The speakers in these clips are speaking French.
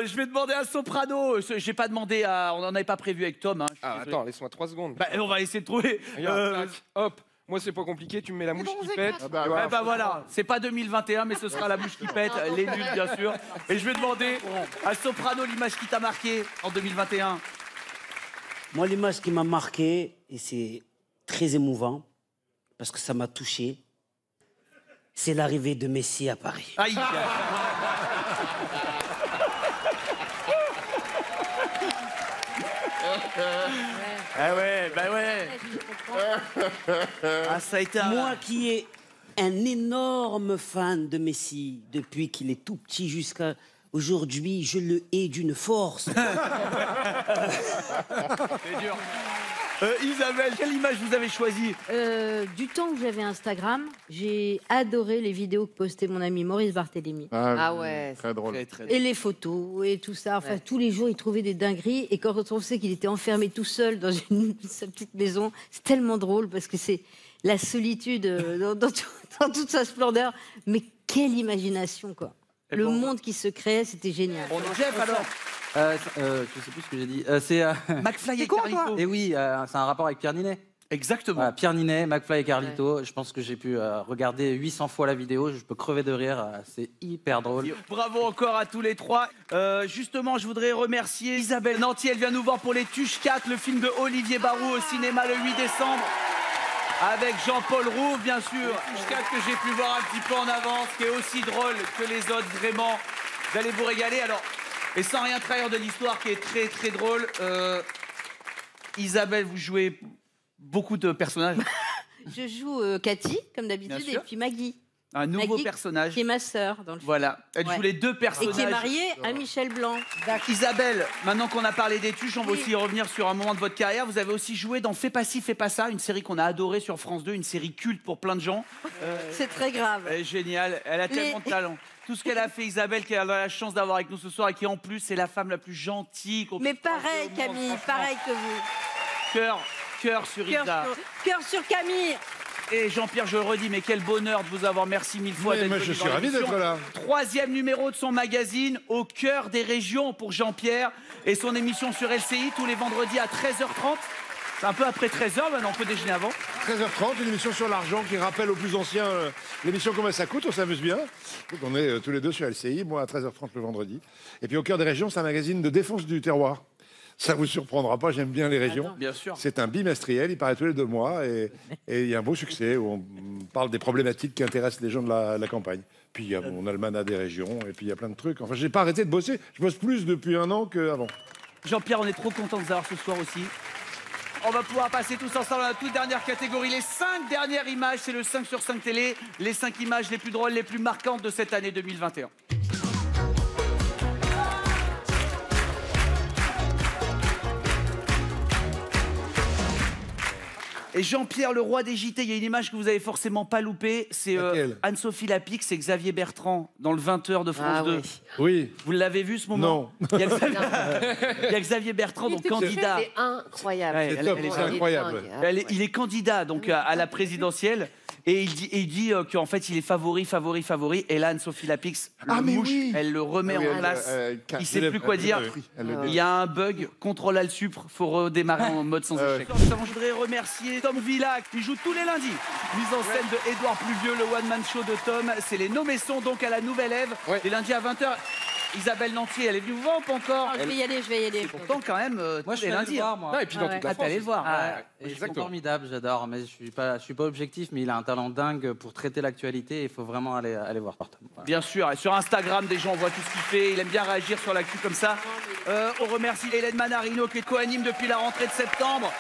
Je vais demander à Soprano. J'ai pas demandé à... On n'en avait pas prévu avec Tom. Hein, ah, attends, laisse-moi 3 secondes. Bah, on va essayer de trouver... Regarde, tac, hop. Moi, c'est pas compliqué, tu me mets la mouche qui pète. Ah bah voilà, c'est pas 2021, mais ce sera la bouche qui pète, les nuls bien sûr. Et je vais demander à Soprano l'image qui t'a marqué en 2021. Moi, l'image qui m'a marqué, et c'est très émouvant, parce que ça m'a touché, c'est l'arrivée de Messi à Paris. Aïe. Ah ouais, bah ouais. Ah, ça a été un... Moi qui ai un énorme fan de Messi, depuis qu'il est tout petit jusqu'à aujourd'hui, je le hais d'une force. C'est dur. Isabelle, quelle image vous avez choisie? Du temps que j'avais Instagram, j'ai adoré les vidéos que postait mon ami Maurice Barthélémy. Ah ouais, très drôle. Et les photos et tout ça. Enfin, tous les jours, il trouvait des dingueries. Et quand on sait qu'il était enfermé tout seul dans sa petite maison, c'est tellement drôle parce que c'est la solitude dans toute sa splendeur. Mais quelle imagination, quoi. Le monde qui se créait, c'était génial. On Jeff, alors je sais plus ce que j'ai dit. C'est McFly et Carlito. Et oui, c'est un rapport avec Pierre Ninet. Exactement. Voilà, Pierre Ninet, McFly et Carlito. Je pense que j'ai pu regarder 800 fois la vidéo. Je peux crever de rire. C'est hyper drôle. Bravo encore à tous les trois. Justement, je voudrais remercier Isabelle Nanty. Elle vient nous voir pour Les Tuches 4, le film de Olivier Barou au cinéma le 8 décembre. Avec Jean-Paul Rouve, bien sûr. Les Tuches 4 que j'ai pu voir un petit peu en avance, qui est aussi drôle que les autres, vraiment. Vous allez vous régaler. Alors, et sans rien trahir de l'histoire qui est très très drôle, Isabelle, vous jouez beaucoup de personnages. Je joue Cathy, comme d'habitude, et puis Maggie. Un nouveau Maggie, personnage. qui est ma sœur dans le film. Voilà, elle joue les deux personnages. Et qui est mariée à Michel Blanc. Isabelle, maintenant qu'on a parlé des Tuches, on va aussi revenir sur un moment de votre carrière. Vous avez aussi joué dans Fais pas ci, fais pas ça, une série qu'on a adorée sur France 2, une série culte pour plein de gens. C'est très grave. Elle est géniale, elle a tellement de talent. Tout ce qu'elle a fait, Isabelle, qu'elle a la chance d'avoir avec nous ce soir et qui en plus est la femme la plus gentille qu'on puisse Mais pareil, penser au monde, Camille, franchement. pareil que vous. Cœur sur Isa. Cœur sur Camille. Et Jean-Pierre, je le redis, mais quel bonheur de vous avoir. Merci mille fois d'être venu. Je suis ravi d'être là. 3e numéro de son magazine, Au cœur des régions pour Jean-Pierre. Et son émission sur LCI tous les vendredis à 13h30. C'est un peu après 13h, maintenant on peut déjeuner avant. 13h30, une émission sur l'argent qui rappelle aux plus anciens l'émission Combien ça coûte, on s'amuse bien. Donc on est tous les deux sur LCI, moi à 13h30 le vendredi. Et puis Au cœur des régions, c'est un magazine de défense du terroir. Ça vous surprendra pas, j'aime bien les régions. Bien sûr. C'est un bimestriel, il paraît tous les 2 mois et il y a un beau succès où on parle des problématiques qui intéressent les gens de la campagne. Puis on a le mana des régions et puis il y a plein de trucs. Enfin, j'ai pas arrêté de bosser, je bosse plus depuis 1 an qu'avant. Jean-Pierre, on est trop content de vous avoir ce soir aussi. On va pouvoir passer tous ensemble à la toute dernière catégorie. Les 5 dernières images, c'est le 5 sur 5 télé. Les 5 images les plus drôles, les plus marquantes de cette année 2021. Et Jean-Pierre, le roi des JT, il y a une image que vous avez forcément pas loupée. C'est Anne-Sophie Lapix, c'est Xavier Bertrand dans le 20h de France 2. Oui. Vous l'avez vu ce moment? Non. Il y a Xavier Bertrand, donc candidat. C'est incroyable. Ouais, C'est incroyable. Il est candidat donc à la présidentielle et il dit qu'en fait il est favori. Et là Anne-Sophie Lapix le mouche, elle le remet en place. Il sait plus quoi dire. Il y a un bug, contrôle alt supre, faut redémarrer en mode sans échec. Je voudrais remercier Tom Villac qui joue tous les lundis. Mise en scène de Édouard Pluvieux, le one man show de Tom. C'est les nommés sont donc à la Nouvelle Ève les lundis à 20h. Isabelle Nanty, elle est venue vous voir ou pas encore? Je vais y aller. Et pourtant quand même, Moi, je les suis allé lundis. le voir, moi. Non, et puis dans toute la France. T'es allé le voir. Ils sont formidables, j'adore, mais je suis pas objectif, mais il a un talent dingue pour traiter l'actualité. Il faut vraiment aller voir par Tom. Voilà. Bien sûr, et sur Instagram, des gens voient tout ce qu'il fait. Il aime bien réagir sur l'actu comme ça. On remercie Hélène Manarino qui est co-anime depuis la rentrée de septembre.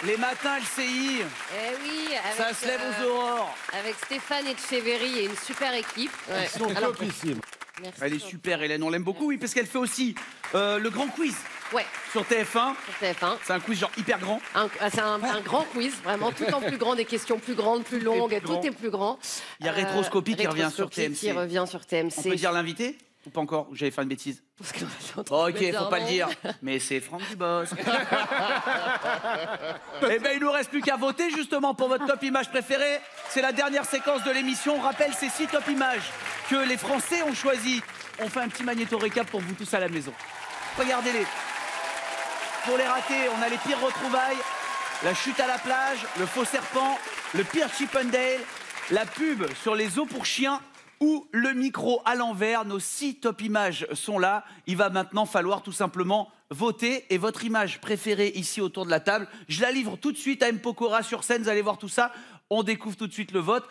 Les matins LCI, Eh oui, ça se lève aux aurores. avec Stéphane Etcheverry et une super équipe. Ils sont topissimes. Merci. Elle est super, Hélène, on l'aime beaucoup, oui, parce qu'elle fait aussi le grand quiz Ouais, sur TF1. sur TF1. C'est un quiz genre hyper grand. C'est un grand quiz, vraiment, tout en plus grand, des questions plus grandes, plus longues, plus grand. tout est plus grand. Il y a Rétroscopie qui revient sur Rétroscopie TMC. qui revient sur TMC. On peut dire l'invité ou pas encore? J'avais fait une bêtise. Parce que Oh, ok, faut pas le dire. Mais c'est Franck Dubos. Eh ben, il nous reste plus qu'à voter justement pour votre top image préférée. C'est la dernière séquence de l'émission. On rappelle ces 6 top images que les Français ont choisi. On fait un petit magnéto récap pour vous tous à la maison. Regardez-les. Pour les ratés, on a les pires retrouvailles, la chute à la plage, le faux serpent, le pire Chip 'n Dale, la pub sur les os pour chiens ou le micro à l'envers. Nos 6 top images sont là. Il va maintenant falloir tout simplement voter. Et votre image préférée ici autour de la table, je la livre tout de suite à M. Pokora sur scène. Vous allez voir tout ça. On découvre tout de suite le vote.